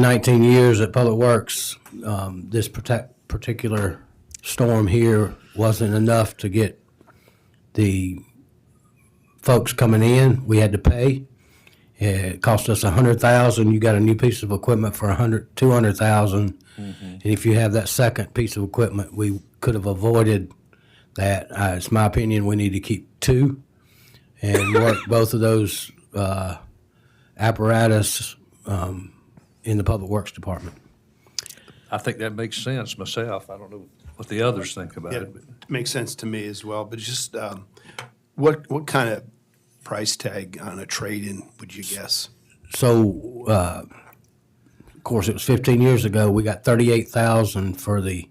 19 years at Public Works, this particular storm here wasn't enough to get the folks coming in. We had to pay. It cost us $100,000. You got a new piece of equipment for $200,000. And if you have that second piece of equipment, we could have avoided that. It's my opinion we need to keep two and work both of those apparatus in the Public Works Department. I think that makes sense myself. I don't know what the others think about it. But Makes sense to me as well, but just what kind of price tag on a trade-in would you guess? So, of course, it was 15 years ago. We got $38,000 for the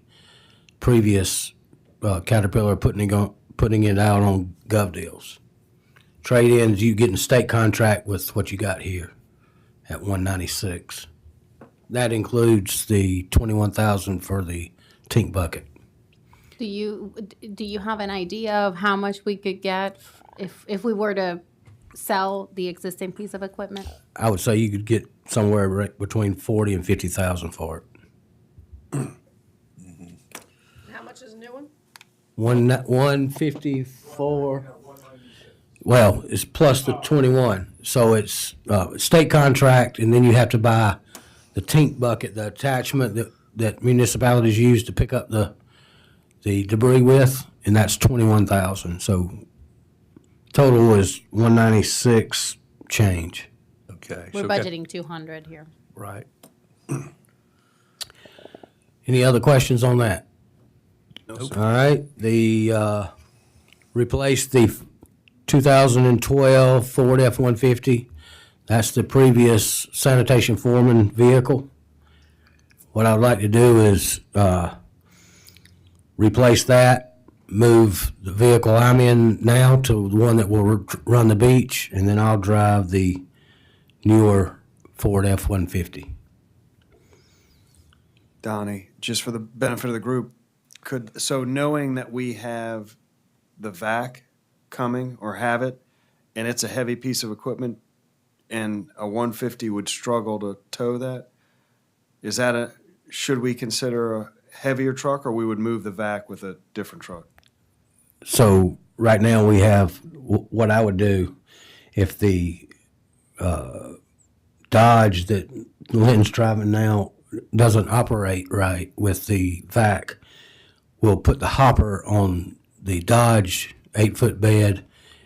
previous Caterpillar putting it out on Gov Deals. Trade-ins, you get in state contract with what you got here at $196. That includes the $21,000 for the tink bucket. Do you have an idea of how much we could get if we were to sell the existing piece of equipment? I would say you could get somewhere between $40,000 and $50,000 for it. How much is a new one? 154. Well, it's plus the 21. So it's state contract, and then you have to buy the tink bucket, the attachment that municipalities use to pick up the debris with, and that's 21,000. So total is 196 change. okay. We're so budgeting 200 here. Right. Any other questions on that? No, All right, replace the 2012 Ford F-150. That's the previous sanitation foreman vehicle. What I'd like to do is replace that, move the vehicle I'm in now to the one that will run the beach, and then I'll drive the newer Ford F-150. Donnie, just for the benefit of the group, so knowing that we have the VAC coming or have it, and it's a heavy piece of equipment, and a 150 would struggle to tow that, should we consider a heavier truck, or we would move the VAC with a different truck? So right now we have, what I would do if the Dodge that Lynn's driving now doesn't operate right with the VAC, we'll put the hopper on the Dodge 8-foot bed,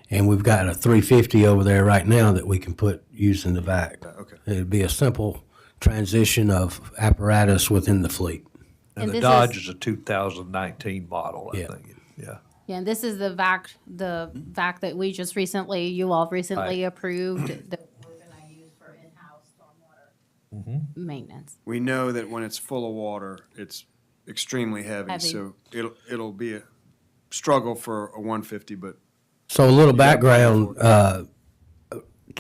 and we've got a 350 over there right now that we can put using the VAC. Okay. It'd be a simple transition of apparatus within the fleet. And And the this Dodge is- is a 2019 model, I Yeah. think. Yeah. Yeah, and this is the VAC that we just you all recently approved that we're gonna use for in-house stormwater maintenance. We know that when it's full of water, it's extremely heavy, Heavy. so it'll be a struggle for a 150, but So a little background,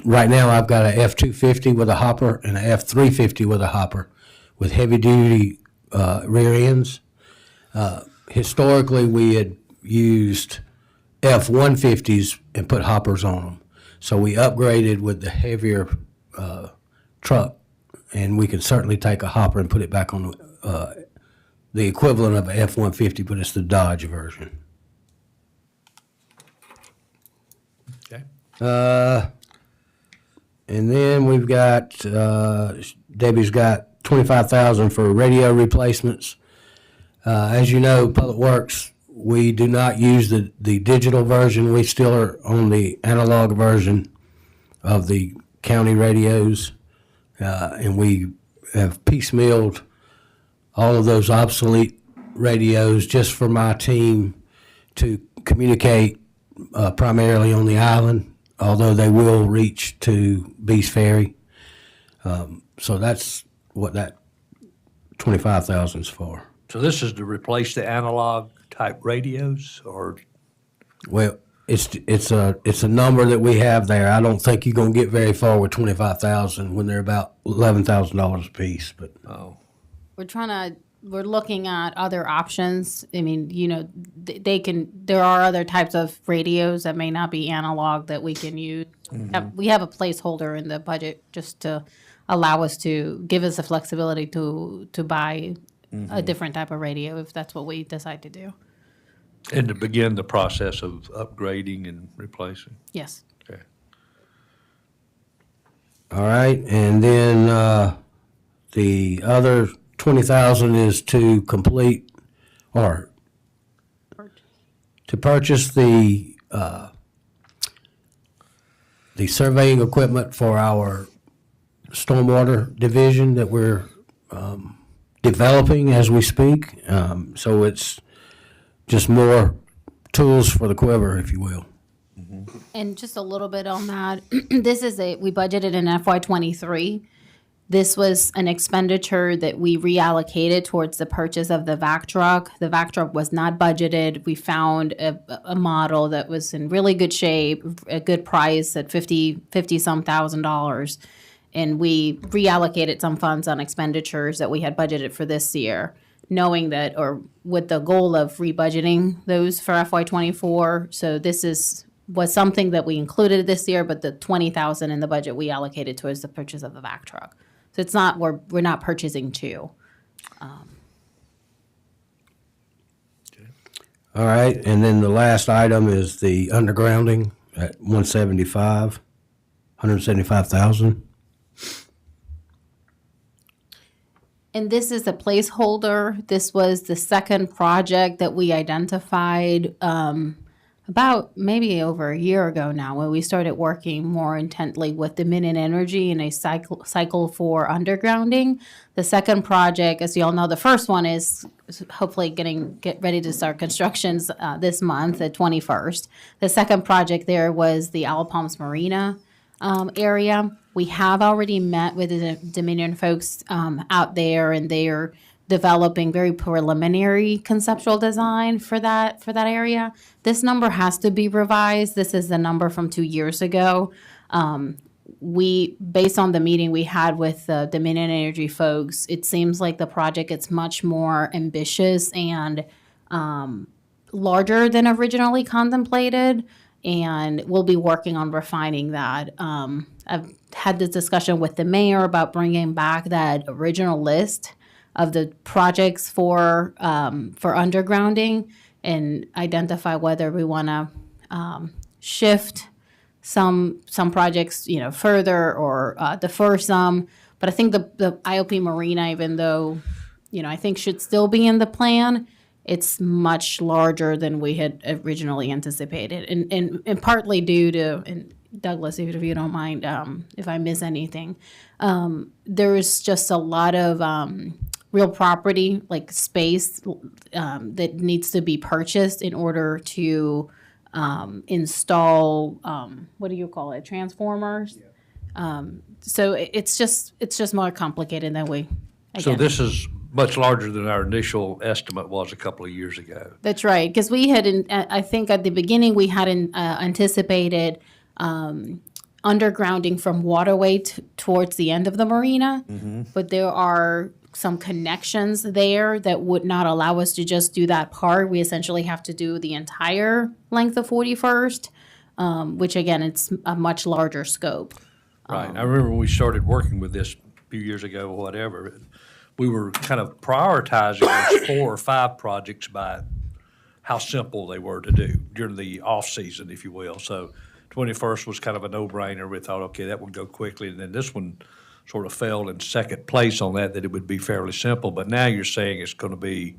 right now I've got a F-250 with a hopper and a F-350 with a hopper with heavy-duty rear ends. Historically, we had used F-150s and put hoppers on them. So we upgraded with the heavier truck, and we can certainly take a hopper and put it back on the equivalent of a F-150, but it's the Dodge version. Okay. And then we've got, Debbie's got 25,000 for radio replacements. As you know, Public Works, we do not use the digital version. We still are on the analog version of the county radios. And we have piecemealed all of those obsolete radios just for my team to communicate primarily on the island, although they will reach to Beast Ferry. So that's what that 25,000 is for. So this is to replace the analog type radios, or? Well, it's a number that we have there. I don't think you're gonna get very far with 25,000 when they're about $11,000 a piece. But We're looking at other options. I mean, there are other types of radios that may not be analog that we can use. We have a placeholder in the budget just to allow us to give us the flexibility to buy a different type of radio if that's what we decide to do. And to begin the process of upgrading and replacing. Yes. Okay. All right, and then the other 20,000 is to complete or to purchase the surveying equipment for our stormwater division that we're developing as we speak. So it's just more tools for the quiver, if you will. And just a little bit on that, we budgeted in FY '23. This was an expenditure that we reallocated towards the purchase of the vac truck. The vac truck was not budgeted. We found a model that was in really good shape, a good price at $50-some thousand. And we reallocated some funds on expenditures that we had budgeted for this year, knowing that, or with the goal of rebudgeting those for FY '24. So this was something that we included this year, but the 20,000 in the budget we allocated towards the purchase of the vac truck. So it's not, we're not purchasing two. All right, and then the last item is the undergrounding at 175,000. And this is a placeholder. This was the second project that we identified about maybe over a year ago now, when we started working more intently with Dominion Energy in a cycle for undergrounding. The second project, as you all know, the first one is hopefully get ready to start constructions this month, the 21st. The second project there was the Owl Palms Marina area. We have already met with the Dominion folks out there, and they are developing very preliminary conceptual design for that area. This number has to be revised. This is the number from 2 years ago. Based on the meeting we had with the Dominion Energy folks, it seems like the project is much more ambitious and larger than originally contemplated, and we'll be working on refining that. I've had this discussion with the mayor about bringing back that original list of the projects for undergrounding and identify whether we want to shift some projects, further or defer some. But I think the IOP Marina, even though, I think should still be in the plan, it's much larger than we had originally anticipated, and partly due to, and Douglas, if you don't mind, if I miss anything, there's just a lot of real property, like space, that needs to be purchased in order to install, what do you call it, transformers? So it's just more complicated than we. So again. this is much larger than our initial estimate was a couple of years ago. That's right, because we had, I think at the beginning, we had anticipated undergrounding from waterway towards the end of the marina, but there are some connections there that would not allow us to just do that part. We essentially have to do the entire length of 41st, which again, it's a much larger scope. Right. I remember when we started working with this a few years ago or whatever, we were kind of prioritizing those 4 or 5 projects by how simple they were to do during the off-season, if you will. So 21st was kind of a no-brainer. We thought, okay, that would go quickly. And then this one sort of fell in second place on that it would be fairly simple. But now you're saying it's going to be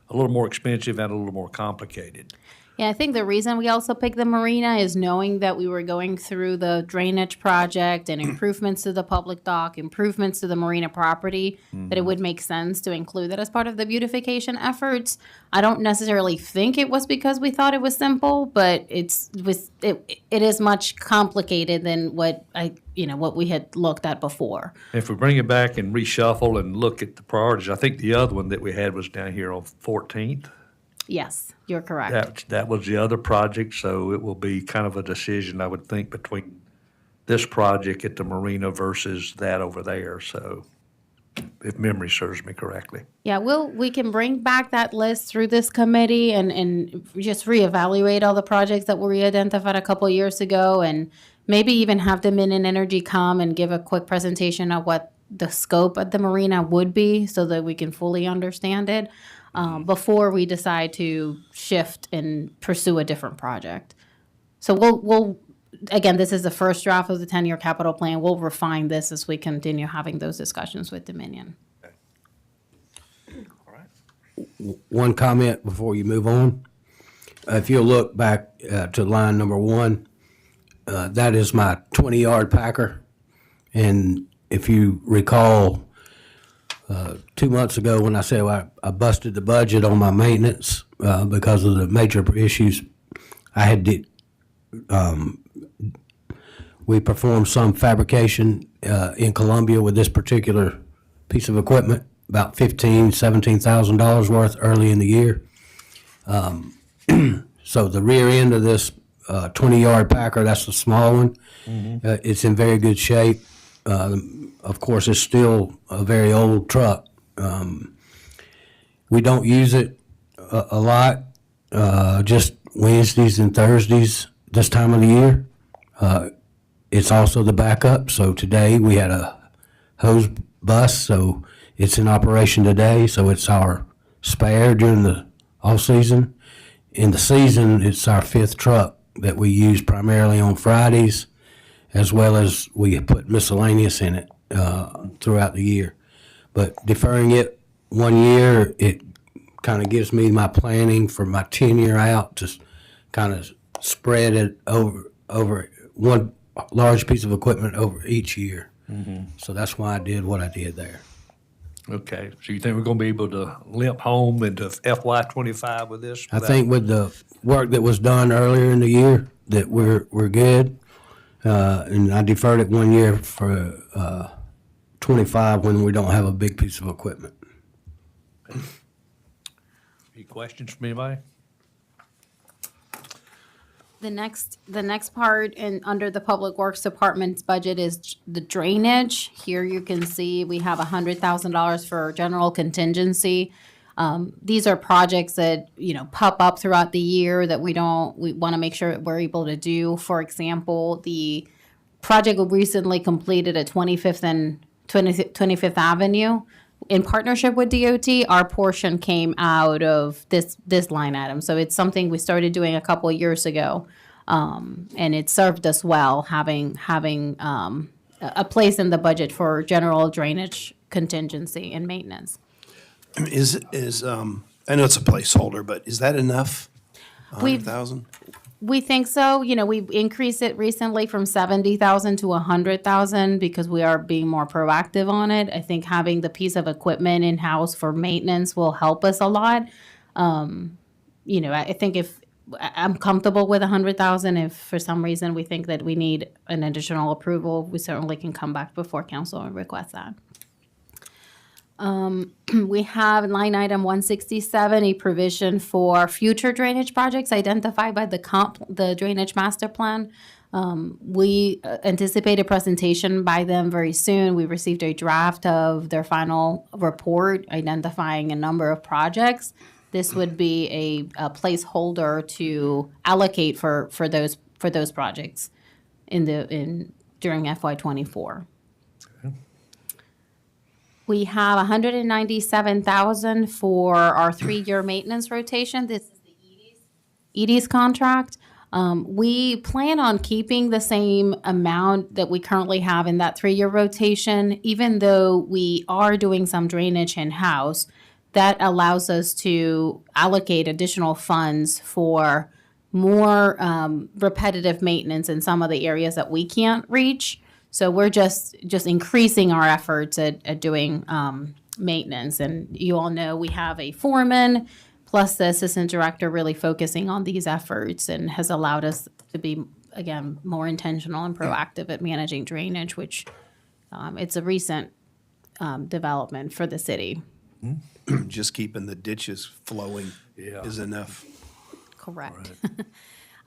a little more expensive and a little more complicated. Yeah, I think the reason we also picked the marina is knowing that we were going through the drainage project and improvements to the public dock, improvements to the marina property, that it would make sense to include that as part of the beautification efforts. I don't necessarily think it was because we thought it was simple, but it is much complicated than what we had looked at before. If we bring it back and reshuffle and look at the priorities, I think the other one that we had was down here on 14th. Yes, you're correct. That was the other project, so it will be kind of a decision, I would think, between this project at the marina versus that over there, so if memory serves me correctly. Yeah, we can bring back that list through this committee and just reevaluate all the projects that were identified a couple of years ago and maybe even have Dominion Energy come and give a quick presentation of what the scope of the marina would be so that we can fully understand it before we decide to shift and pursue a different project. So we'll again, this is the first draft of the 10-year capital plan. We'll refine this as we continue having those discussions with Dominion. All right. One comment before you move on. If you'll look back to line number 1, that is my 20-yard packer. And if you recall, 2 months ago when I said I busted the budget on my maintenance because of the major issues I had we performed some fabrication in Columbia with this particular piece of equipment, about $17,000 worth early in the year. So the rear end of this 20-yard packer, that's the small one. It's in very good shape. Of course, it's still a very old truck. We don't use it a lot, just Wednesdays and Thursdays this time of the year. It's also the backup. So today we had a hose bust, so it's in operation today. So it's our spare during the off season. In the season, it's our 5th truck that we use primarily on Fridays, as well as we put miscellaneous in it throughout the year. But deferring it 1 year, it kind of gives me my planning for my 10-year out to kind of spread it over one large piece of equipment over each year. So that's why I did what I did there. Okay, so you think we're gonna be able to limp home into FY '25 with this? I think with the work that was done earlier in the year, that we're good. And I deferred it 1 year for 25 when we don't have a big piece of equipment. Any questions from anybody? The next part under the Public Works Department's budget is the drainage. Here you can see we have $100,000 for general contingency. These are projects that, pop up throughout the year that we want to make sure we're able to do. For example, the project we recently completed at 25th Avenue. In partnership with DOT, our portion came out of this line item. So it's something we started doing a couple of years ago. And it served us well, having a place in the budget for general drainage contingency and maintenance. I know it's a placeholder, but is that enough? We've- 100,000? We think so. We've increased it recently from 70,000 to 100,000 because we are being more proactive on it. I think having the piece of equipment in-house for maintenance will help us a lot. I think if I'm comfortable with 100,000, if for some reason we think that we need an additional approval, we certainly can come back before council and request that. We have line item 167, a provision for future drainage projects identified by the drainage master plan. We anticipate a presentation by them very soon. We received a draft of their final report identifying a number of projects. This would be a placeholder to allocate for those projects during FY '24. We have 197,000 for our 3-year maintenance rotation. This is the EDS contract. We plan on keeping the same amount that we currently have in that 3-year rotation, even though we are doing some drainage in-house. That allows us to allocate additional funds for more repetitive maintenance in some of the areas that we can't reach. So we're just increasing our efforts at doing maintenance. And you all know we have a foreman plus the assistant director really focusing on these efforts and has allowed us to be, again, more intentional and proactive at managing drainage, which it's a recent development for the city. Just keeping the ditches flowing is enough. Correct.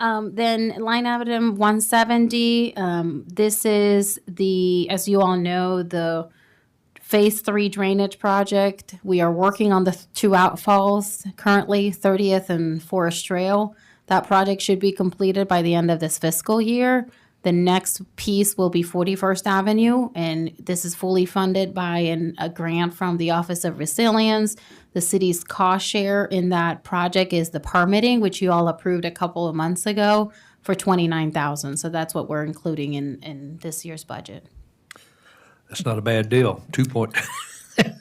Then line item 170, this is as you all know, the Phase 3 drainage project. We are working on the 2 outfalls currently, 30th and Forest Trail. That project should be completed by the end of this fiscal year. The next piece will be 41st Avenue, and this is fully funded by a grant from the Office of Resilience. The city's cost share in that project is the permitting, which you all approved a couple of months ago for $29,000. So that's what we're including in this year's budget. That's not a bad deal.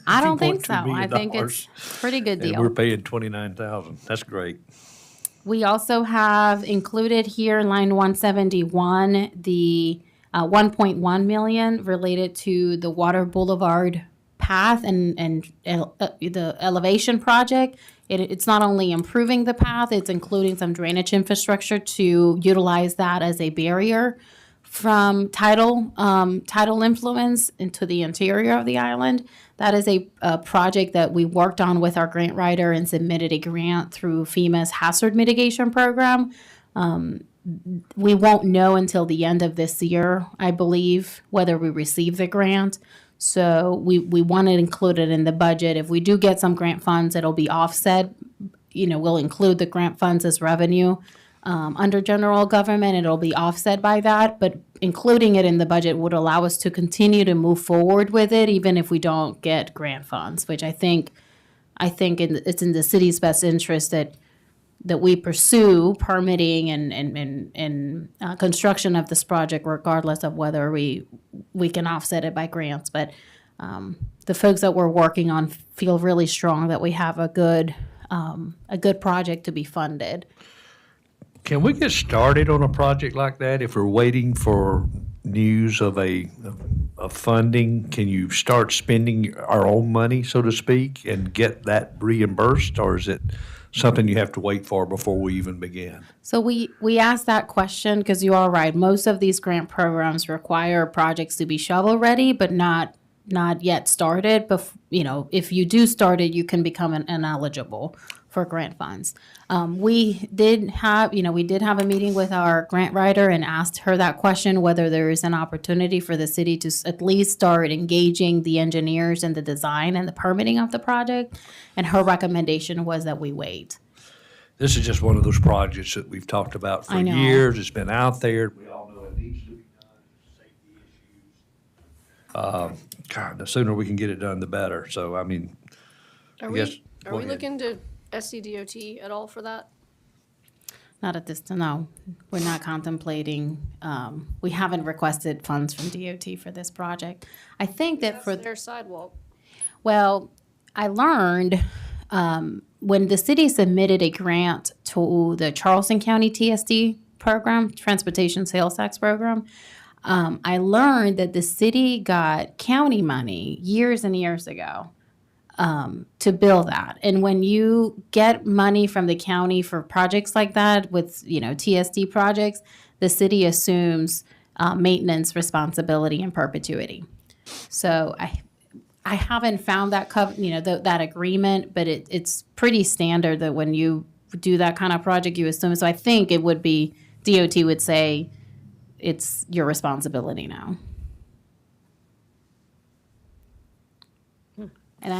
I don't think so. $2.2 million. I think it's a pretty good And we're deal. paying 29,000. That's great. We also have included here in line 171, the 1.1 million related to the Water Boulevard path and the elevation project. It's not only improving the path, it's including some drainage infrastructure to utilize that as a barrier from tidal influence into the interior of the island. That is a project that we worked on with our grant writer and submitted a grant through FEMA's hazard mitigation program. We won't know until the end of this year, I believe, whether we receive the grant. So we want to include it in the budget. If we do get some grant funds, it'll be offset. We'll include the grant funds as revenue. Under general government, it'll be offset by that, but including it in the budget would allow us to continue to move forward with it, even if we don't get grant funds, which I think it's in the city's best interest that we pursue permitting and construction of this project, regardless of whether we can offset it by grants. But the folks that we're working on feel really strong that we have a good project to be funded. Can we get started on a project like that if we're waiting for news of funding? Can you start spending our own money, so to speak, and get that reimbursed, or is it something you have to wait for before we even begin? So we asked that question because you are right. Most of these grant programs require projects to be shovel ready, but not yet started. But if you do start it, you can become ineligible for grant funds. We did have a meeting with our grant writer and asked her that question, whether there is an opportunity for the city to at least start engaging the engineers in the design and the permitting of the project. And her recommendation was that we wait. This is just one of those projects that we've talked about for I know. years. It's been out there. We all know it needs to be done. Safety issues. God, the sooner we can get it done, the better. So, I mean, Are Yes, we, are go we ahead. looking to SCDOT at all for that? Not at this time, no. We're not contemplating, we haven't requested funds from DOT for this project. I think that for. That's their sidewalk. Well, I learned when the city submitted a grant to the Charleston County TSD program, Transportation Sales Tax Program, I learned that the city got county money years and years ago to build that. And when you get money from the county for projects like that with, TSD projects, the city assumes maintenance responsibility in perpetuity. So I haven't found that that agreement, but it's pretty standard that when you do that kind of project, you assume. So I think it would be DOT would say it's your responsibility now. And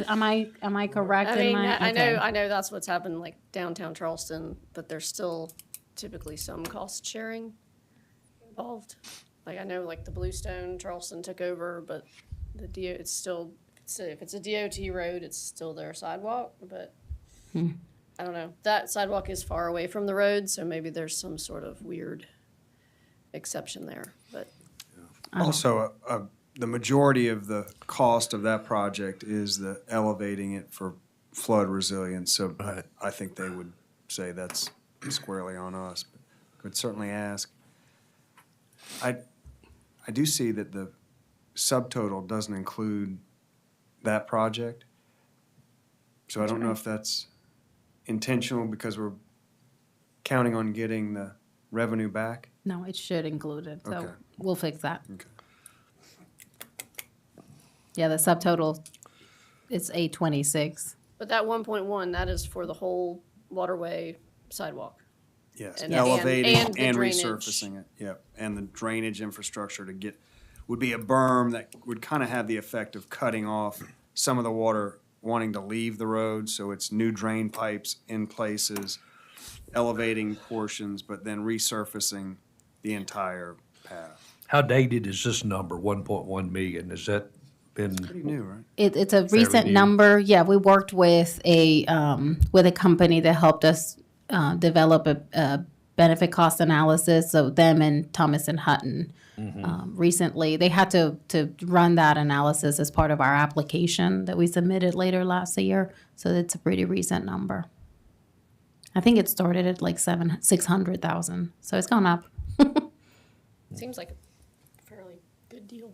am I correct I in mean, my? I Okay. know that's what's happened like downtown Charleston, but there's still typically some cost sharing involved. Like I know like the Bluestone, Charleston took over, but it's still, if it's a DOT road, it's still their sidewalk, but I don't know. That sidewalk is far away from the road, so maybe there's some sort of weird exception there, but. Also, the majority of the cost of that project is the elevating it for flood resilience. So Right. I think they would say that's squarely on us. But could certainly ask. I do see that the subtotal doesn't include that project. So I don't know if that's intentional because we're counting on getting the revenue back. No, it should include it. So Okay. we'll fix that. Okay. Yeah, the subtotal, it's 826. But that 1.1, that is for the whole waterway sidewalk. Yes, And- elevating and the and drainage. resurfacing it, yeah. And the drainage infrastructure would be a berm that would kind of have the effect of cutting off some of the water wanting to leave the road, so it's new drain pipes in places, elevating portions, but then resurfacing the entire path. How dated is this number, 1.1 million? Has that been, Pretty new, right? It's a Fairly recent new. number. Yeah, we worked with a company that helped us develop a benefit cost analysis. So them and Thomas and Hutton recently, they had to run that analysis as part of our application that we submitted later last year. So it's a pretty recent number. I think it started at like 600,000. So it's gone up. Seems like a fairly good deal.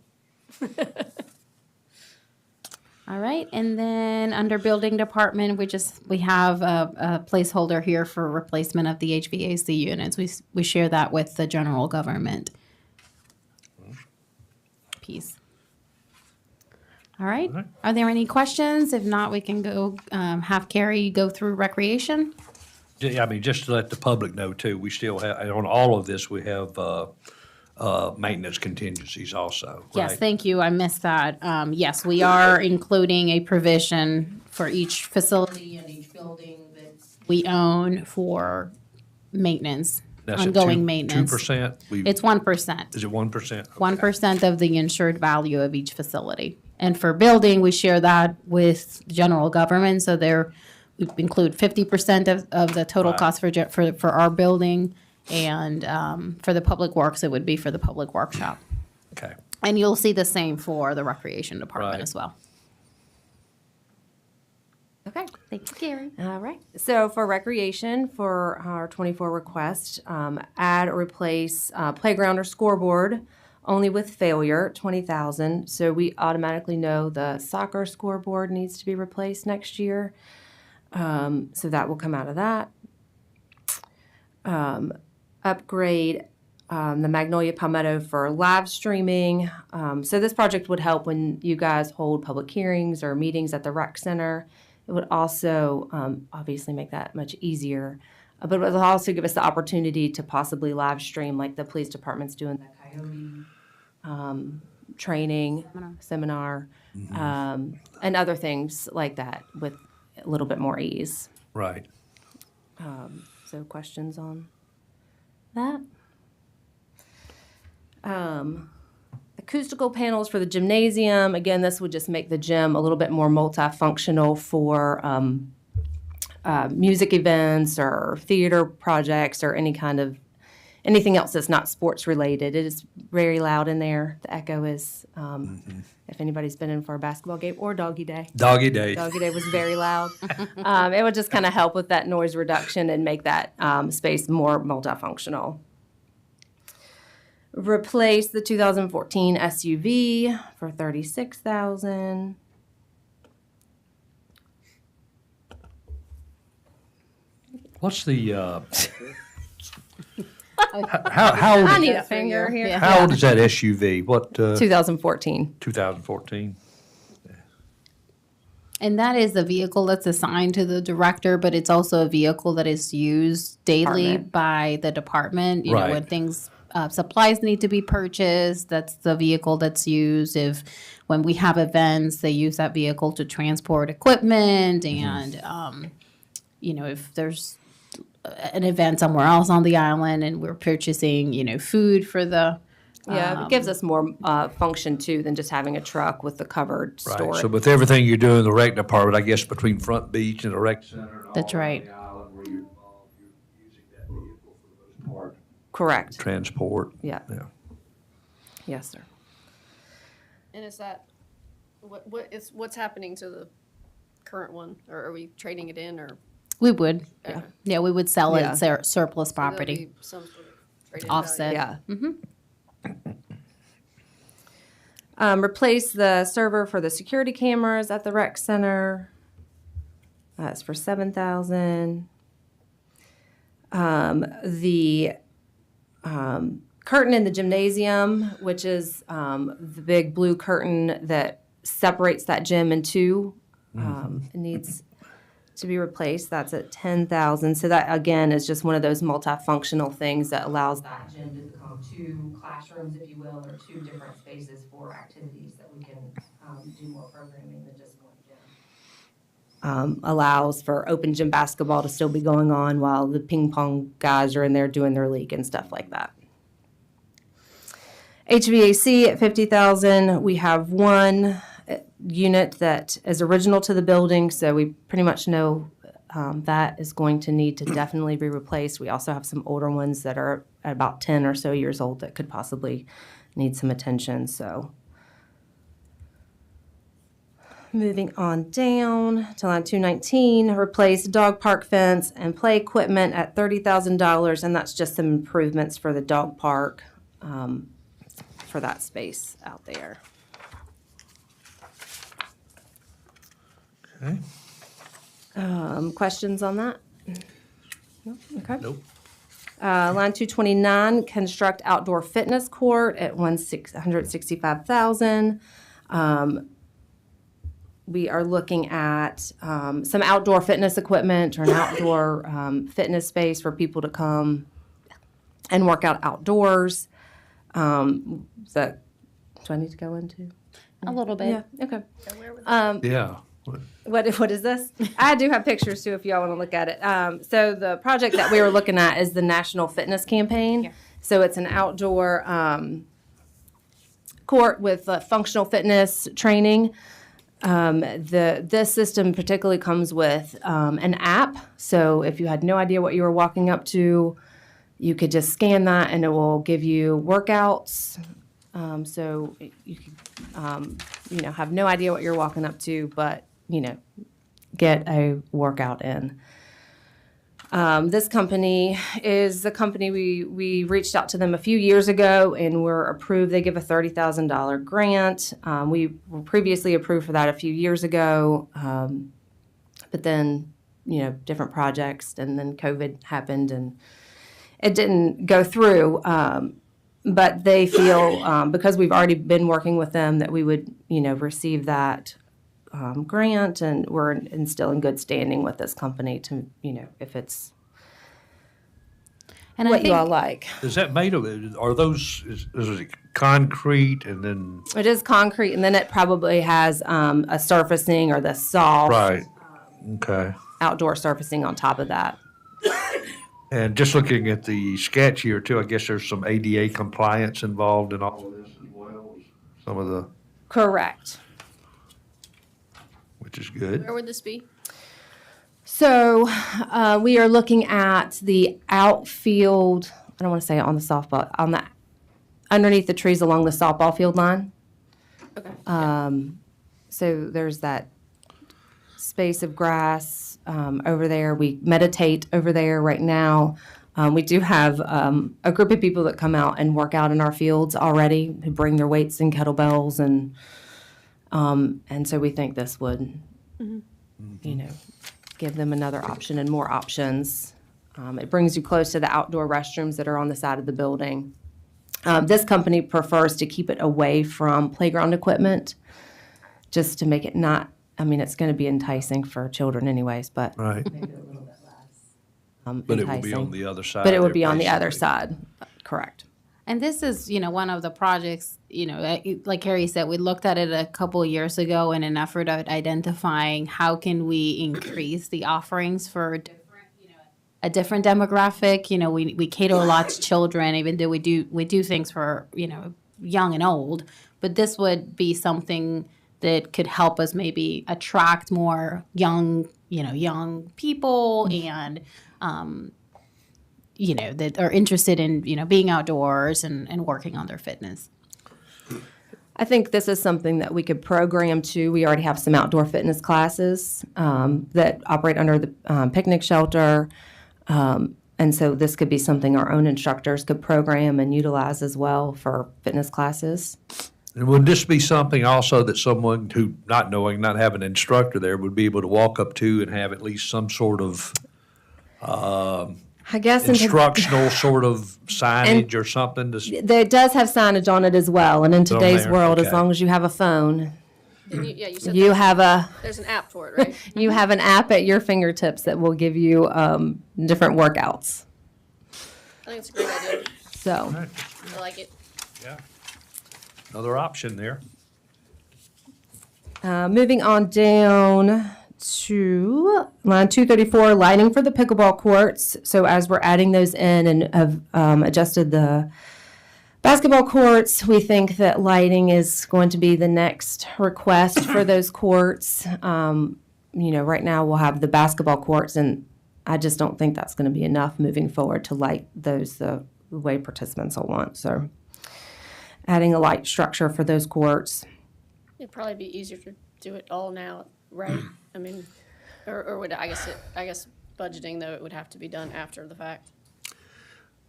All right, and then under building department, we have a placeholder here for replacement of the HVAC units. We share that with the general government piece. All right, are there any questions? If not, we can go have Carrie go through recreation. I mean, just to let the public know too, we still have, on all of this, we have maintenance contingencies also, Yes, right? thank you. I missed that. Yes, we are including a provision for each facility and each building that we own for maintenance, That's at ongoing maintenance. 2%? It's 1%. Is it 1%? 1% of the insured value of each facility. And for building, we share that with general government, so we include 50% of the total Right. cost for our building, and for the public works, it would be for the public workshop. Okay. And you'll see the same for the recreation department Right. as well. Okay. Thank you, Gary. All right. So for recreation, for our 24 request, add or replace playground or scoreboard only with failure, 20,000. So we automatically know the soccer scoreboard needs to be replaced next year. So that will come out of that. Upgrade the Magnolia Palmetto for live streaming. So this project would help when you guys hold public hearings or meetings at the rec center. It would also obviously make that much easier, but it would also give us the opportunity to possibly live stream like the police department's doing the Coyote training, seminar, and other things like that with a little bit more ease. Right. So questions on that? Acoustical panels for the gymnasium. Again, this would just make the gym a little bit more multifunctional for music events or theater projects or anything else that's not sports related. It is very loud in there. The echo is, if anybody's been in for a basketball game or Doggy Day. Doggy Day. Doggy Day was very loud. It would just kind of help with that noise reduction and make that space more multifunctional. Replace the 2014 SUV for $36,000. What's the, how old, I need a finger here. Yeah. how old is that SUV? What, 2014. 2014? And that is the vehicle that's assigned to the director, but it's also a vehicle that is used daily Department. by the department. You know, when Right. things, supplies need to be purchased, that's the vehicle that's used. When we have events, they use that vehicle to transport equipment and, you know, if there's an event somewhere else on the island and we're purchasing, you know, food for the, Yeah, it gives us more function too than just having a truck with the covered Right. storage. So with everything you're doing in the rec department, I guess between Front Beach and the rec center and all That's around right. the island where you're involved, you're using that vehicle for the most part. Correct. Transport. Yeah. Yeah. Yes, sir. And is that, what's happening to the current one? Or are we trading it in, or? we would, Okay. yeah, we would sell it Yeah. as surplus So there'll property. be some sort of trade-in Offset. value. Yeah. Replace the server for the security cameras at the rec center. That's for $7,000. The curtain in the gymnasium, which is the big blue curtain that separates that gym in two, it needs to be replaced. That's at $10,000. So that again is just one of those multifunctional things that allows that gym to become two classrooms, if you will, or two different spaces for activities that we can do more programming than just one gym. Allows for open gym basketball to still be going on while the ping pong guys are in there doing their league and stuff like that. HVAC at 50,000. We have one unit that is original to the building, so we pretty much know that is going to need to definitely be replaced. We also have some older ones that are at about 10 or so years old that could possibly need some attention. So moving on down to line 219, replace dog park fence and play equipment at $30,000, and that's just some improvements for the dog park for that space out there. Okay. Questions on that? No? Okay. Nope. Line 229, construct outdoor fitness court at 165,000. We are looking at some outdoor fitness equipment or an outdoor fitness space for people to come and work out outdoors. Do I need to go into? A little bit. Yeah, okay. Yeah. What is this? I do have pictures too if y'all want to look at it. So the project that we were looking at is the National Fitness Campaign. Here. So it's an outdoor court with functional fitness training. This system particularly comes with an app. So if you had no idea what you were walking up to, you could just scan that and it will give you workouts. So you could, have no idea what you're walking up to, but get a workout in. This company is the company we reached out to them a few years ago and were approved. They give a $30,000 grant. We were previously approved for that a few years ago, but then different projects, and then COVID happened and it didn't go through. But they feel because we've already been working with them that we would receive that grant, and we're still in good standing with this company to, if it's And I what you think all like. Is that made of, are those, is it concrete and then? It is concrete, and then it probably has a surfacing or the soft Right. Okay. outdoor surfacing on top of that. And just looking at the sketch here too, I guess there's some ADA compliance involved in all of this as well. Some of the, Correct. which is good. Where would this be? So we are looking at the outfield. I don't want to say on the softball, on the underneath the trees along the softball field line. Okay. So there's that space of grass over there. We meditate over there right now. We do have a group of people that come out and work out in our fields already, who bring their weights and kettlebells, and so we think this would, give them another option and more options. It brings you close to the outdoor restrooms that are on the side of the building. This company prefers to keep it away from playground equipment, just to make it not, it's going to be enticing for children anyways, but Right. make it a little bit less But it will be on enticing. the other side. But it would there, be on the other basically. side, correct. And this is, one of the projects, like Carrie said, we looked at it a couple of years ago in an effort of identifying how can we increase the offerings for a different demographic. We cater a lot to children, even though we do things for, young and old. But this would be something that could help us maybe attract more young people and, that are interested in, being outdoors and working on their fitness. I think this is something that we could program too. We already have some outdoor fitness classes that operate under the picnic shelter. And so this could be something our own instructors could program and utilize as well for fitness classes. And would this be something also that someone who, not having an instructor there, would be able to walk up to and have at least some sort of I guess instructional sort of signage or something? it does have signage on it as well. And in today's there, world, as okay. long as you have a phone, And you said you have there's an app for it, right? you have an app at your fingertips that will give you different workouts. I think it's a great idea. So. I like it. Yeah. Another option there. Moving on down to line 234, lighting for the pickleball courts. So as we're adding those in and have adjusted the Basketball courts, we think that lighting is going to be the next request for those courts. Right now we'll have the basketball courts, and I just don't think that's going to be enough moving forward to light those the way participants will want. So adding a light structure for those courts. It'd probably be easier to do it all now, right? I mean, or would, I guess budgeting though, it would have to be done after the fact.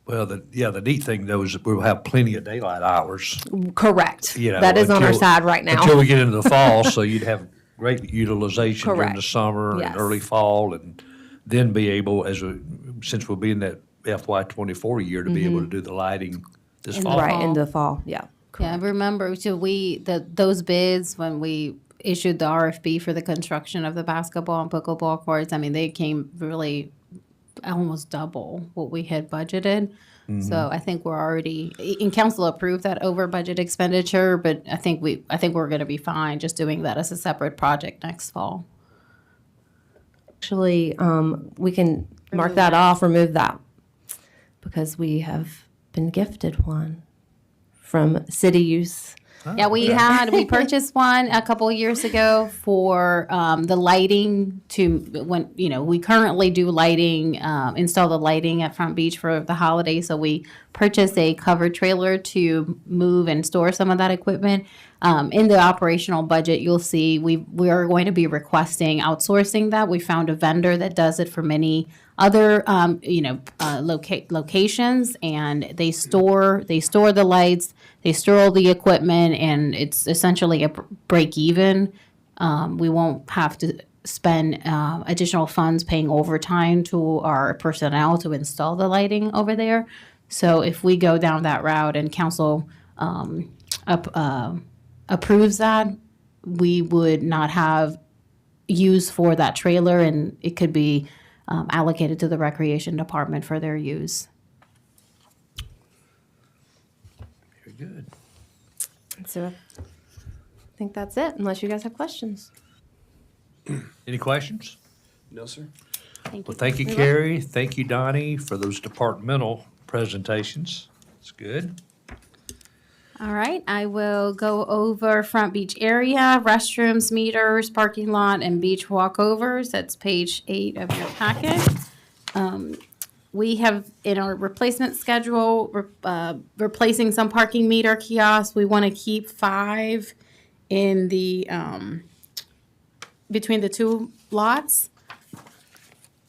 Well, the neat thing though is that we'll have plenty of daylight hours. Correct. You know, That is on our until- side right now. Until we get into the fall, so you'd have great utilization during the Correct. summer Yes. and early fall, and then be able, since we'll be in that FY '24 year, to be able to do the lighting this fall. Right, in the fall, yeah. Yeah, remember, so those bids, when we issued the RFP for the construction of the basketball and pickleball courts, I mean, they came really almost double what we had budgeted. So I think we're already, and council approved that over budget expenditure, but I think we're gonna be fine just doing that as a separate project next fall. Actually, we can mark that off, remove that, because we have been gifted one from city use. Yeah, we purchased one a couple of years ago for the lighting we currently do lighting, install the lighting at Front Beach for the holidays. So we purchased a covered trailer to move and store some of that equipment. In the operational budget, you'll see we are going to be requesting outsourcing that. We found a vendor that does it for many other locations, and they store the lights, they store all the equipment, and it's essentially a break even. We won't have to spend additional funds paying overtime to our personnel to install the lighting over there. So if we go down that route and council approves that, we would not have use for that trailer, and it could be allocated to the recreation department for their use. Very good. So I think that's it, unless you guys have questions. Any questions? No, sir. Thank Well, you. thank you, Carrie. Thank you, Donnie, for those departmental presentations. It's good. All right, I will go over Front Beach area, restrooms, meters, parking lot, and beach walkovers. That's page 8 of your packet. We have in our replacement schedule, replacing some parking meter kiosks. We want to keep 5 in the, between the 2 lots.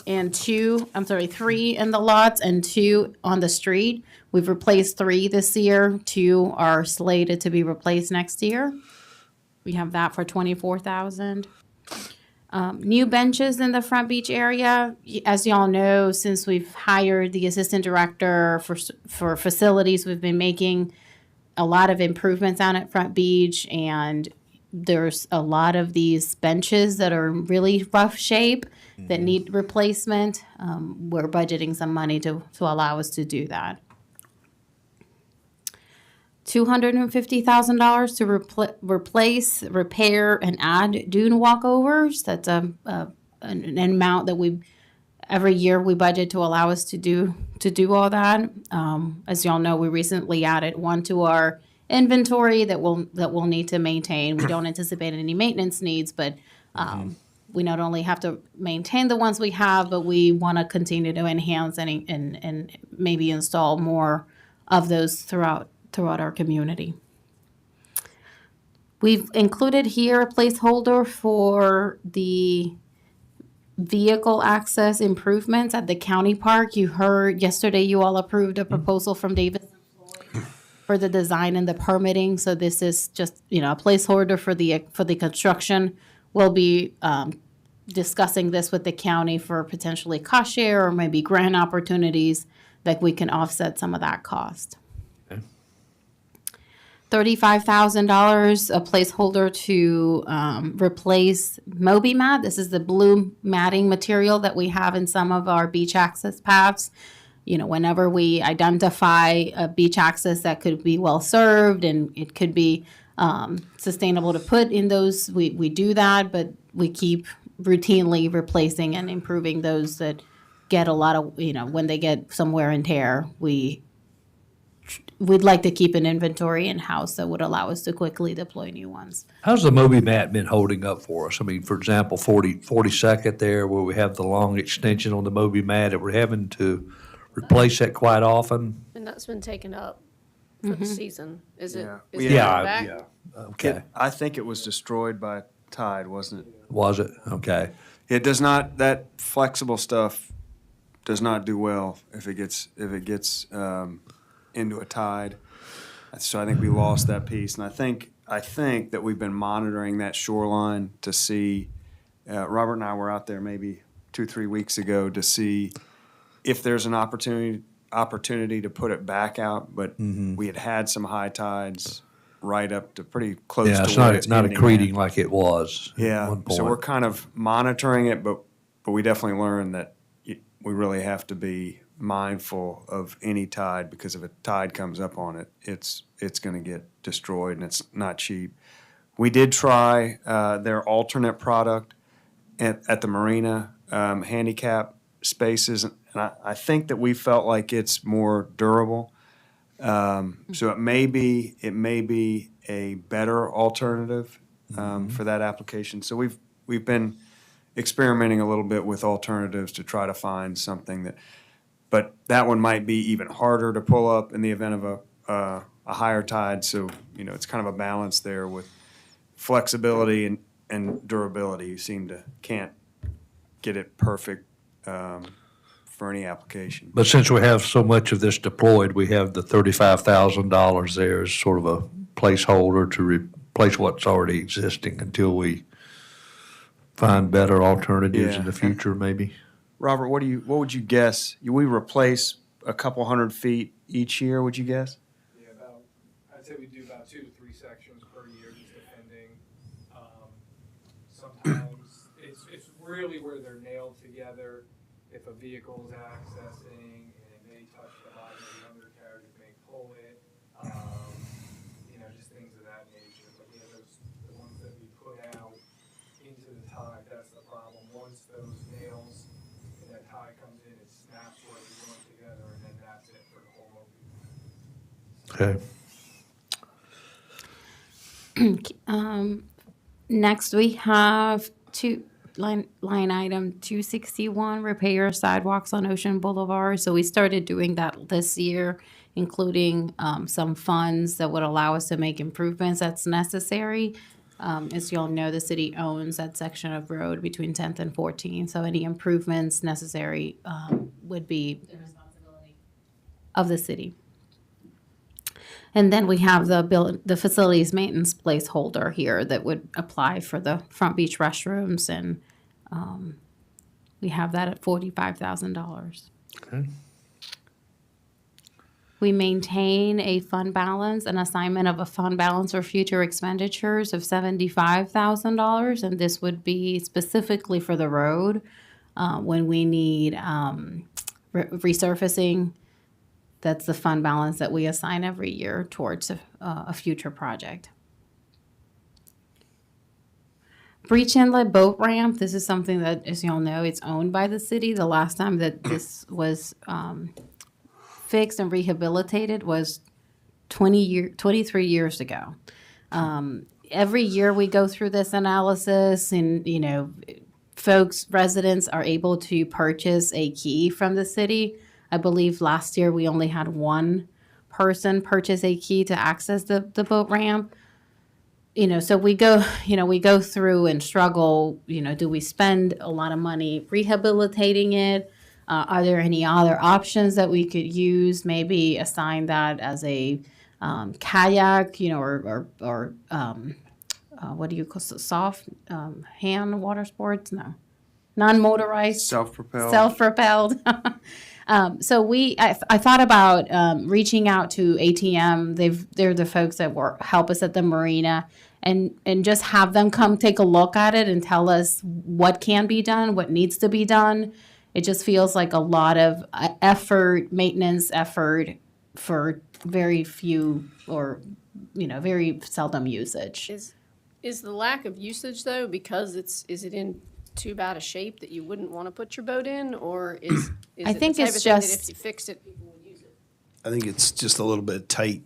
And 3 in the lots and 2 on the street. We've replaced 3 this year. 2 are slated to be replaced next year. We have that for $24,000. New benches in the Front Beach area. As y'all know, since we've hired the assistant director for facilities, we've been making a lot of improvements down at Front Beach, and there's a lot of these benches that are in really rough shape that need replacement. We're budgeting some money to allow us to do that. $250,000 to replace, repair, and add dune walkovers. That's an amount that every year we budget to allow us to do all that. As y'all know, we recently added one to our inventory that we'll need to maintain. We don't anticipate any maintenance needs, but we not only have to maintain the ones we have, but we want to continue to enhance and maybe install more of those throughout our community. We've included here a placeholder for the vehicle access improvements at the county park. You heard yesterday you all approved a proposal from Davis for the design and the permitting. So this is just, a placeholder for the construction. We'll be discussing this with the county for potentially cost share or maybe grant opportunities that we can offset some of that cost. Okay. $35,000, a placeholder to replace Moby mat. This is the blue matting material that we have in some of our beach access paths. Whenever we identify a beach access that could be well served and it could be sustainable to put in those, we do that, but we keep routinely replacing and improving those that get a lot of, when they get some wear and tear, we we'd like to keep an inventory in-house that would allow us to quickly deploy new ones. How's the Moby Mat been holding up for us? I mean, for example, 42nd there, where we have the long extension on the Moby Mat, that we're having to replace that quite often? And that's been taken up for the season. Is it? Yeah. Is Yeah, it Yeah, back? okay. I think it was destroyed by tide, wasn't it? Was it? Okay. It does not, that flexible stuff does not do well if it gets into a tide. So I think we lost that piece, and I think that we've been monitoring that shoreline to see. Robert and I were out there maybe 2-3 weeks ago to see if there's an opportunity to put it back out, but we had some high tides right up to pretty close Yeah, to it's where not, it's not ending accreting at. like it was at Yeah, one so we're point. kind of monitoring it, but we definitely learned that we really have to be mindful of any tide, because if a tide comes up on it, it's going to get destroyed, and it's not cheap. We did try their alternate product at the marina, handicap spaces, and I think that we felt like it's more durable. So it may be a better alternative for that application. So we've been experimenting a little bit with alternatives to try to find something but that one might be even harder to pull up in the event of a higher tide. So it's kind of a balance there with flexibility and durability. You can't get it perfect for any application. But since we have so much of this deployed, we have the $35,000 there as sort of a placeholder to replace what's already existing until we find better alternatives in Yeah. the future, maybe. Robert, what would you guess? We replace a couple hundred feet each year, would you guess? Yeah, I'd say we do about 2 to 3 sections per year, just depending. Sometimes it's really where they're nailed together. If a vehicle's accessing and it may touch the bottom of the undercarriage, it may pull it, just things of that nature. But yeah, the ones that we put out into the tide, that's the problem. Once those nails and that tide comes in, it snaps where we join together, and then that's it for the whole movie. Okay. Next, we have line item 261, repair sidewalks on Ocean Boulevard. So we started doing that this year, including some funds that would allow us to make improvements that's necessary. As you all know, the city owns that section of road between 10th and 14th. So any improvements necessary would be the responsibility of the city. And then we have the facilities maintenance placeholder here that would apply for the front beach restrooms, and we have that at $45,000. Okay. We maintain a fund balance, an assignment of a fund balance for future expenditures of $75,000, and this would be specifically for the road when we need resurfacing. That's the fund balance that we assign every year towards a future project. Breach Inlet Boat Ramp, this is something that, as you all know, it's owned by the city. The last time that this was fixed and rehabilitated was 23 years ago. Every year we go through this analysis, and, residents are able to purchase a key from the city. I believe last year we only had one person purchase a key to access the boat ramp. So we go through and struggle, do we spend a lot of money rehabilitating it? Are there any other options that we could use? Maybe assign that as a kayak, or what do you call it? Soft hand water sports? No, non-motorized. Self-propelled. Self-propelled. So I thought about reaching out to ATM. They're the folks that help us at the marina, and just have them come take a look at it and tell us what can be done, what needs to be done. It just feels like a lot of maintenance effort for very few, or very seldom usage. Is the lack of usage though because is it in too bad a shape that you wouldn't want to put your boat in, or is I it think the type it's of thing that just- if you fixed it, people would use it? I think it's just a little bit tight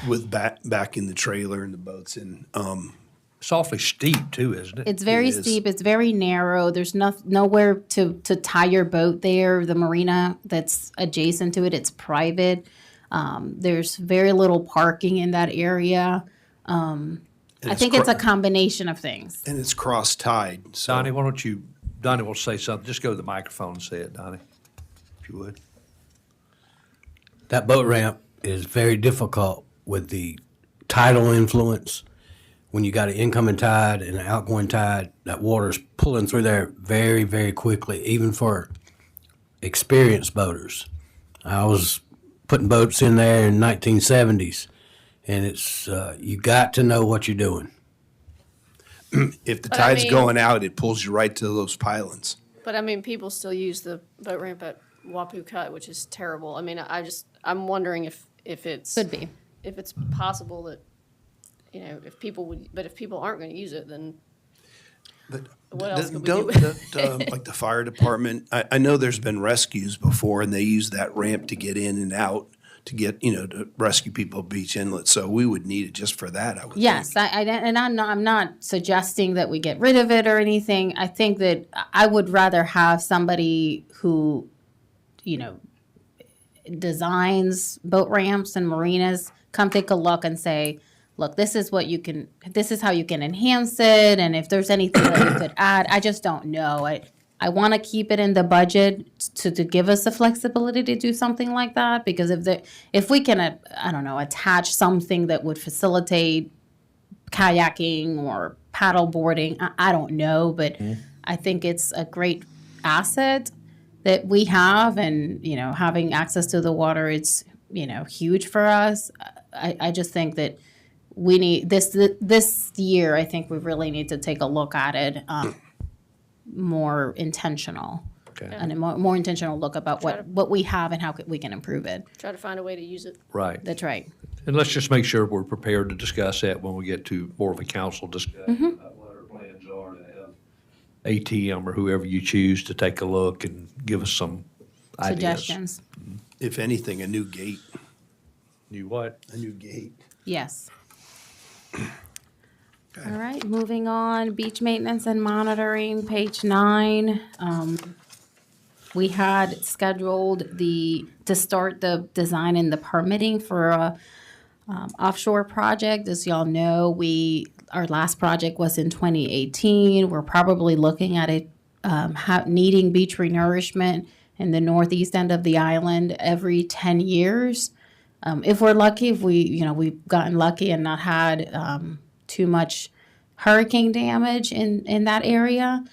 with back in the trailer and the boats in. It's awfully steep too, isn't it? It's very It is. steep. It's very narrow. There's nowhere to tie your boat there. The marina that's adjacent to it, it's private. There's very little parking in that area. I it's think it's a combination of things. And it's cross-tied, so. Donnie, Donnie will say something. Just go to the microphone and say it, Donnie, if you would. That boat ramp is very difficult with the tidal influence. When you got an incoming tide and an outgoing tide, that water's pulling through there very, very quickly, even for experienced boaters. I was putting boats in there in 1970s, and it's you got to know what you're doing. If the But I tide's mean- going out, it pulls you right to those pylons. But I mean, people still use the boat ramp at Wapu Cut, which is terrible. I mean, I'm wondering if it's. Could be. If it's possible that, you know, if people aren't gonna use it, then what else could we do with it? Like the fire department, I know there's been rescues before, and they use that ramp to get in and out, to get, to rescue people at Beach Inlet. So we would need it just for that, I would think. Yes, I'm not suggesting that we get rid of it or anything. I think that I would rather have somebody who, designs boat ramps and marinas come take a look and say, look, this is how you can enhance it, and if there's anything that you could add. I just don't know. I want to keep it in the budget to give us the flexibility to do something like that, because if we can, attach something that would facilitate kayaking or paddle boarding, I don't know, but I think it's a great asset that we have, and, having access to the water, it's, huge for us. I just think that we need this year. I think we really need to take a look at it, more intentional, Okay. and a more intentional look about Try to- what we have and how we can improve it. Try to find a way to use it. Right. That's right. And let's just make sure we're prepared to discuss that when we get to more of a council discussion about what our plans are to have ATM or whoever you choose to take a look and give us some ideas. Suggestions. If anything, a new gate, You what? a new gate. Yes. All right, moving on, beach maintenance and monitoring, page 9. We had scheduled to start the design and the permitting for a offshore project. As y'all know, our last project was in 2018. We're probably looking at it needing beach renourishment in the northeast end of the island every 10 years. If we're lucky, if we've gotten lucky and not had too much hurricane damage in that area.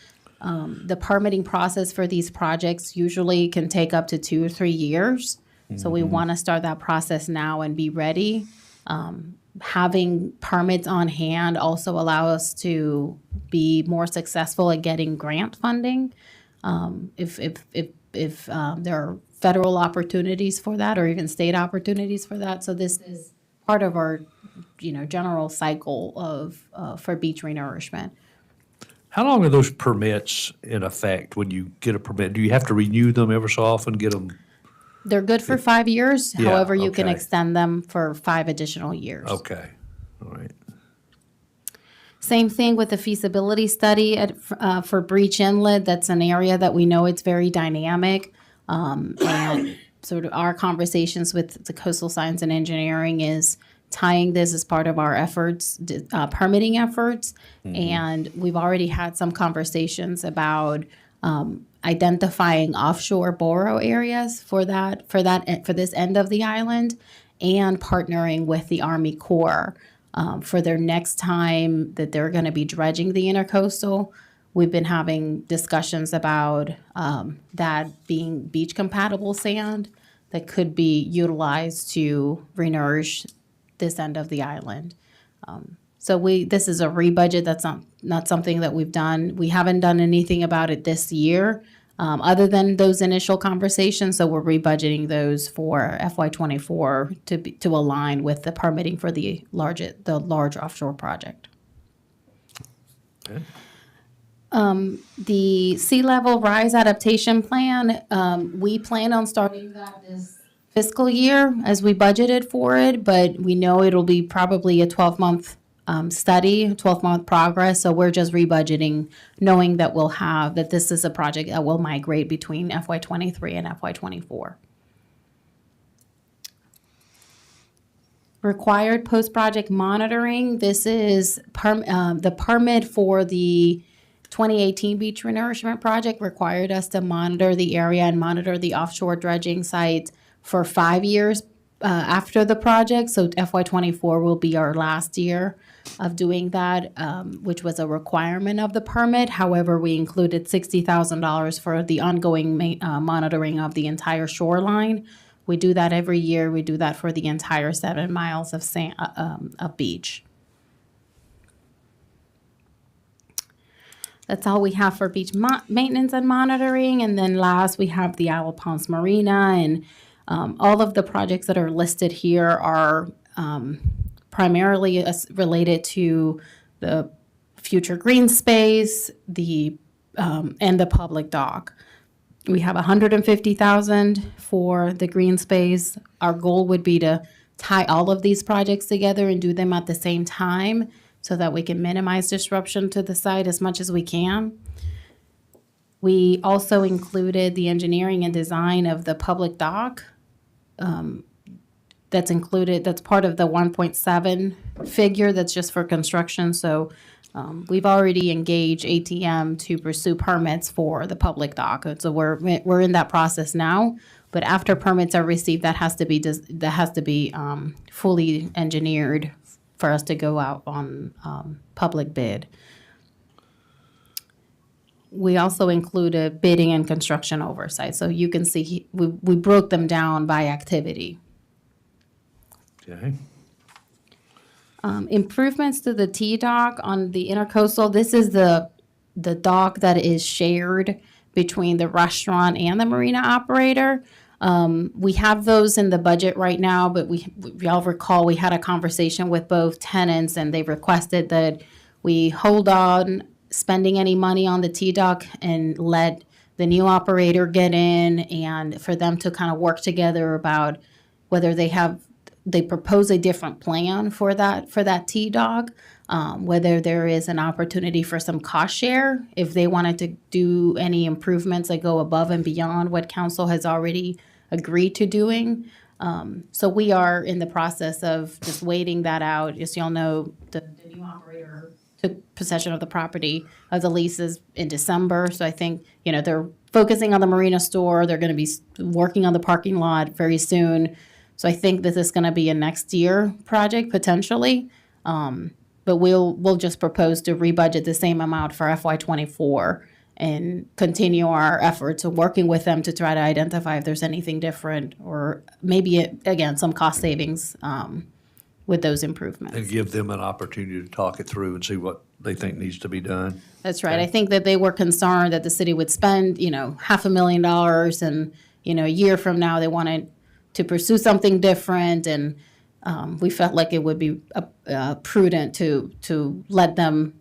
The permitting process for these projects usually can take up to 2 or 3 years. So we want to start that process now and be ready. Having permits on hand also allow us to be more successful at getting grant funding. If there are federal opportunities for that, or even state opportunities for that. So this is part of our, general cycle of for beach renourishment. How long are those permits in effect when you get a permit? Do you have to renew them ever so often, get them? They're good for 5 years. Yeah, However, you can okay. extend them for 5 additional years. Okay, all right. Same thing with the feasibility study for Breach Inlet. That's an area that we know it's very dynamic. And sort of our conversations with the Coastal Science and Engineering is tying this as part of our efforts, permitting efforts. And we've already had some conversations about identifying offshore borough areas for this end of the island, and partnering with the Army Corps for their next time that they're going to be dredging the intercoastal. We've been having discussions about that being beach compatible sand that could be utilized to renourish this end of the island. So this is a rebudget. That's not something that we've done. We haven't done anything about it this year, other than those initial conversations. So we're rebudgeting those for FY24 to align with the permitting for the large offshore project. Okay. The sea level rise adaptation plan, we plan on starting that fiscal year as we budgeted for it, but we know it'll be probably a 12-month study, 12-month progress. So we're just rebudgeting, knowing that that this is a project that will migrate between FY23 and FY24. Required post-project monitoring. This is the permit for the 2018 beach renourishment project required us to monitor the area and monitor the offshore dredging site for 5 years after the project. So FY24 will be our last year of doing that, which was a requirement of the permit. However, we included $60,000 for the ongoing monitoring of the entire shoreline. We do that every year. We do that for the entire 7 miles of of beach. That's all we have for beach maintenance and monitoring. And then last, we have the Owl Ponds Marina. And all of the projects that are listed here are primarily related to the future green space, and the public dock. We have $150,000 for the green space. Our goal would be to tie all of these projects together and do them at the same time so that we can minimize disruption to the site as much as we can. We also included the engineering and design of the public dock. That's part of the 1.7 figure that's just for construction. So we've already engaged ATM to pursue permits for the public dock. So we're in that process now. But after permits are received, that has to be fully engineered for us to go out on public bid. We also included bidding and construction oversight. So you can see we broke them down by activity. Okay. Improvements to the T-dock on the intercoastal. This is the dock that is shared between the restaurant and the marina operator. We have those in the budget right now, but y'all recall we had a conversation with both tenants and they requested that we hold on spending any money on the T-dock and let the new operator get in and for them to kind of work together about whether they propose a different plan for that T-dock, whether there is an opportunity for some cost share if they wanted to do any improvements that go above and beyond what council has already agreed to doing. So we are in the process of just waiting that out. As y'all know, the new operator took possession of the property of the leases in December. So I think, they're focusing on the marina store. They're going to be working on the parking lot very soon. So I think this is going to be a next year project potentially. But we'll just propose to rebudget the same amount for FY24 and continue our efforts of working with them to try to identify if there's anything different or maybe, again, some cost savings with those improvements. And give them an opportunity to talk it through and see what they think needs to be done. That's right. I think that they were concerned that the city would spend, $500,000 and, a year from now they wanted to pursue something different. And we felt like it would be prudent to let them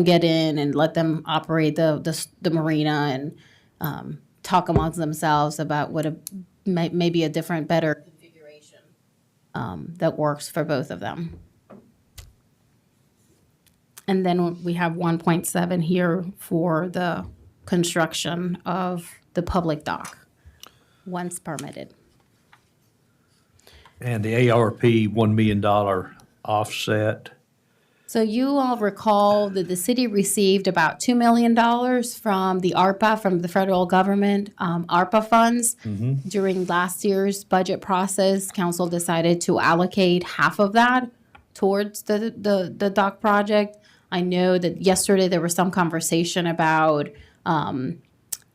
get in and let them operate the marina and talk amongst themselves about what maybe a different, better configuration that works for both of them. And then we have 1.7 here for the construction of the public dock, once permitted. And the ARP $1 million offset. So you all recall that the city received about $2 million from the ARPA, from the federal government, ARPA funds. During last year's budget process, council decided to allocate half of that towards the dock project. I know that yesterday there was some conversation about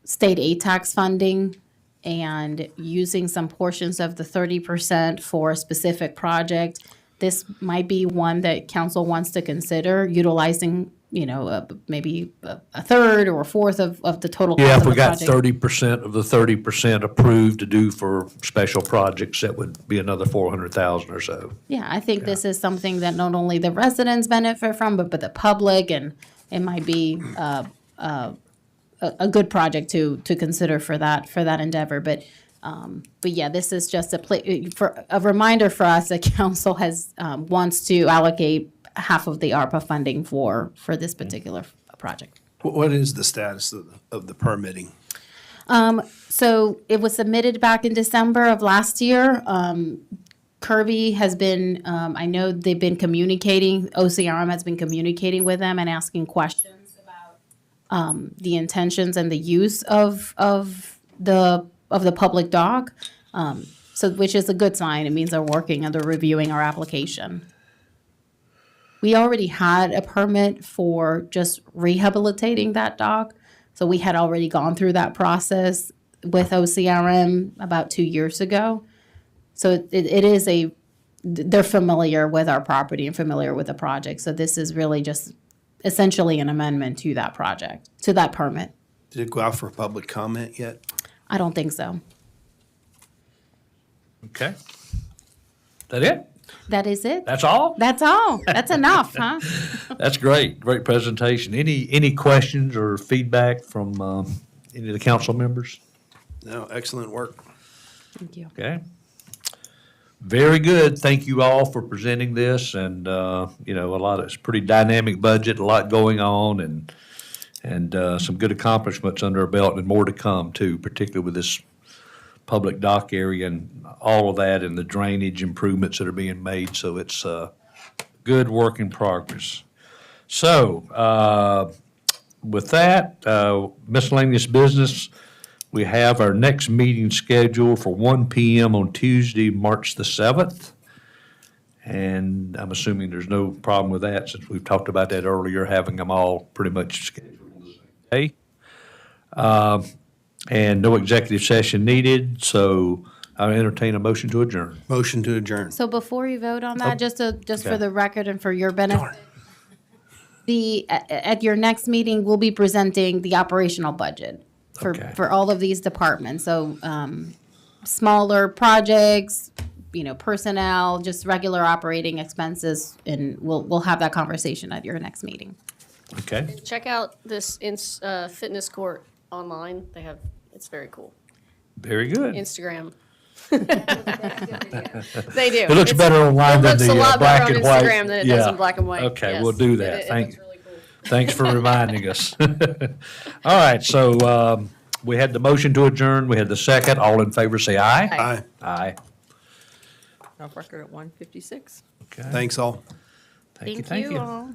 state aid tax funding and using some portions of the 30% for a specific project. This might be one that council wants to consider utilizing, maybe a third or a fourth of the total cost Yeah, of if the we got project. 30% of the 30% approved to do for special projects, that would be another 400,000 or so. Yeah, I think this is something that not only the residents benefit from, but the public, and it might be a good project to consider for that endeavor. But But yeah, this is just for a reminder for us that council has, wants to allocate half of the ARPA funding for this particular project. What is the status of the permitting? So it was submitted back in December of last year. Kirby has been, I know they've been communicating, OCRM has been communicating with them and asking questions about the intentions and the use of the public dock. So, which is a good sign. It means they're working and they're reviewing our application. We already had a permit for just rehabilitating that dock. So we had already gone through that process with OCRM about 2 years ago. So it is they're familiar with our property and familiar with the project. So this is really just essentially an amendment to that project, to that permit. Did it go out for public comment yet? I don't think so. Okay. That it? That is it. That's all? That's all. That's enough, huh? That's great. Great presentation. Any questions or feedback from any of the council members? No, excellent work. Thank you. Okay. Very good. Thank you all for presenting this and, it's a pretty dynamic budget, a lot going on and some good accomplishments under our belt and more to come too, particularly with this public dock area and all of that and the drainage improvements that are being made. So it's good work in progress. So with that, miscellaneous business, we have our next meeting scheduled for 1 p.m. on Tuesday, March the 7th. And I'm assuming there's no problem with that since we've talked about that earlier, having them all pretty much scheduled on the same day. And no executive session needed, so I entertain a motion to adjourn. Motion to adjourn. So before you vote on that, just Okay. for the record and for your benefit, at your next meeting, we'll be presenting the operational budget Okay. for all of these departments. So, smaller projects, personnel, just regular operating expenses, and we'll have that conversation at your next meeting. Okay? Check out this fitness court online. It's very cool. Very good. Instagram. They do. It looks better online than It looks the a lot black better on and white. Instagram than it does Yeah. in black and white. Okay, Yes. we'll do that. It Thank looks really cool. Thanks for reminding us. All right, so we had the motion to adjourn, we had the second. All in favor, say aye. Aye. Aye. Off record at 1:56. Okay. Thank all. Thank you. all.